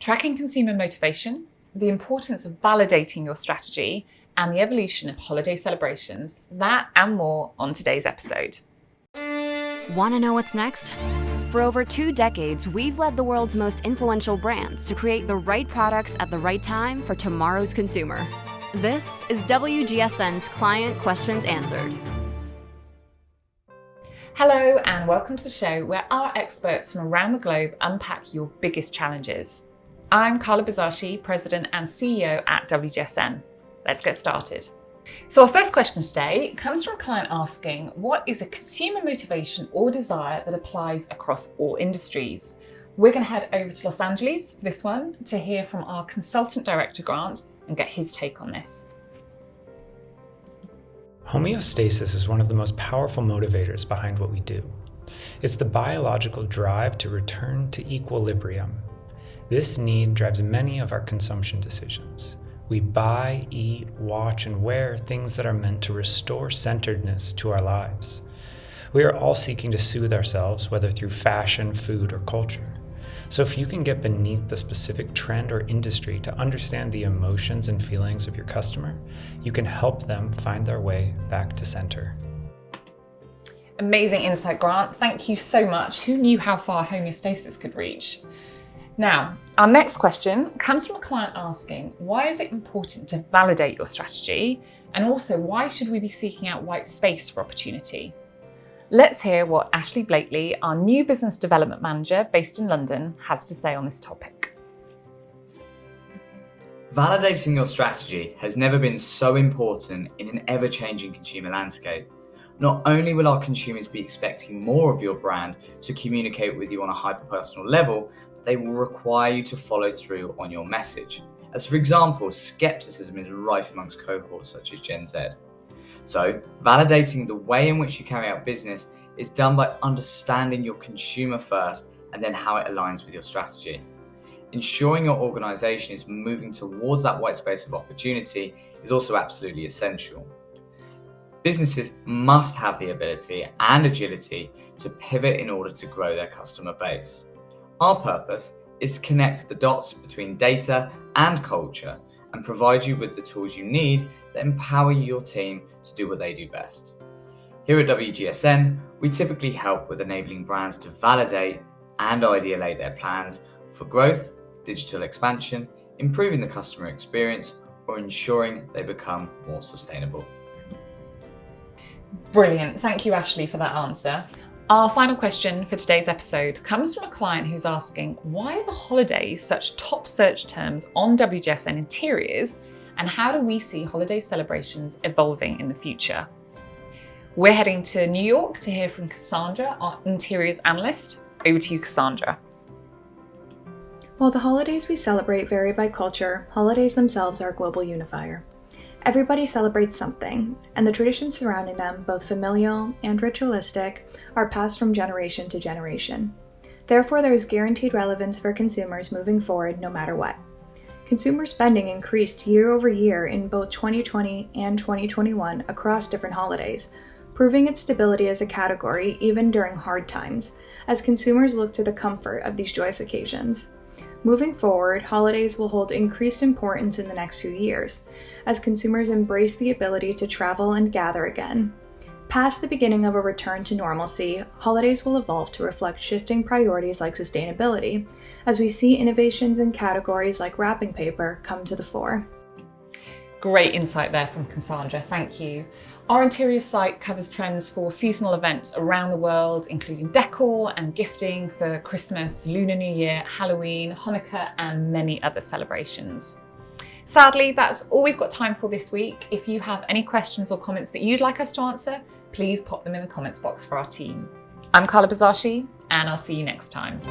tracking consumer motivation, the importance of validating your strategy, and the evolution of holiday celebrations. That and more on today's episode. Want to know what's next? For over 2 decades, we've led the world's most influential brands to create the right products at the right time for tomorrow's consumer. This is WGSN's Client Questions Answered. Hello and welcome to the show where our experts from around the globe unpack your biggest challenges. I'm Carla Bizashi, President and CEO at WGSN. Let's get started. So our first question today comes from a client asking, what is a consumer motivation or desire that applies across all industries? We're going to head over to Los Angeles for this one to hear from our consultant director, Grant, and get his take on this. Homeostasis is one of the most powerful motivators behind what we do. It's the biological drive to return to equilibrium. This need drives many of our consumption decisions. We buy, eat, watch, and wear things that are meant to restore centeredness to our lives. We are all seeking to soothe ourselves, whether through fashion, food, or culture. So if you can get beneath the specific trend or industry to understand the emotions and feelings of your customer, you can help them find their way back to center. Amazing insight, Grant. Thank you so much. Who knew how far homeostasis could reach? Now, our next question comes from a client asking, why is it important to validate your strategy? And also, why should we be seeking out white space for opportunity? Let's hear what Ashley Blakely, our new business development manager based in London, has to say on this topic. Validating your strategy has never been so important in an ever-changing consumer landscape. Not only will our consumers be expecting more of your brand to communicate with you on a hyper-personal level, but they will require you to follow through on your message. As for example, skepticism is rife amongst cohorts such as Gen Z. So, validating the way in which you carry out business is done by understanding your consumer first and then how it aligns with your strategy. Ensuring your organization is moving towards that white space of opportunity is also absolutely essential. Businesses must have the ability and agility to pivot in order to grow their customer base. Our purpose is to connect the dots between data and culture and provide you with the tools you need that empower your team to do what they do best. Here at WGSN, we typically help with enabling brands to validate and ideate their plans for growth, digital expansion, improving the customer experience, or ensuring they become more sustainable. Brilliant. Thank you, Ashley, for that answer. Our final question for today's episode comes from a client who's asking, why are the holidays such top search terms on WGSN interiors, and how do we see holiday celebrations evolving in the future? We're heading to New York to hear from Cassandra, our interiors analyst. Over to you, Cassandra. While the holidays we celebrate vary by culture, holidays themselves are a global unifier. Everybody celebrates something, and the traditions surrounding them, both familial and ritualistic, are passed from generation to generation. Therefore, there is guaranteed relevance for consumers moving forward no matter what. Consumer spending increased year over year in both 2020 and 2021 across different holidays, proving its stability as a category even during hard times, as consumers look to the comfort of these joyous occasions. Moving forward, holidays will hold increased importance in the next few years, as consumers embrace the ability to travel and gather again. Past the beginning of a return to normalcy, holidays will evolve to reflect shifting priorities like sustainability, as we see innovations in categories like wrapping paper come to the fore. Great insight there from Cassandra, thank you. Our interior site covers trends for seasonal events around the world, including decor and gifting for Christmas, Lunar New Year, Halloween, Hanukkah, and many other celebrations. Sadly, that's all we've got time for this week. If you have any questions or comments that you'd like us to answer, please pop them in the comments box for our team. I'm Carla Bizashi, and I'll see you next time.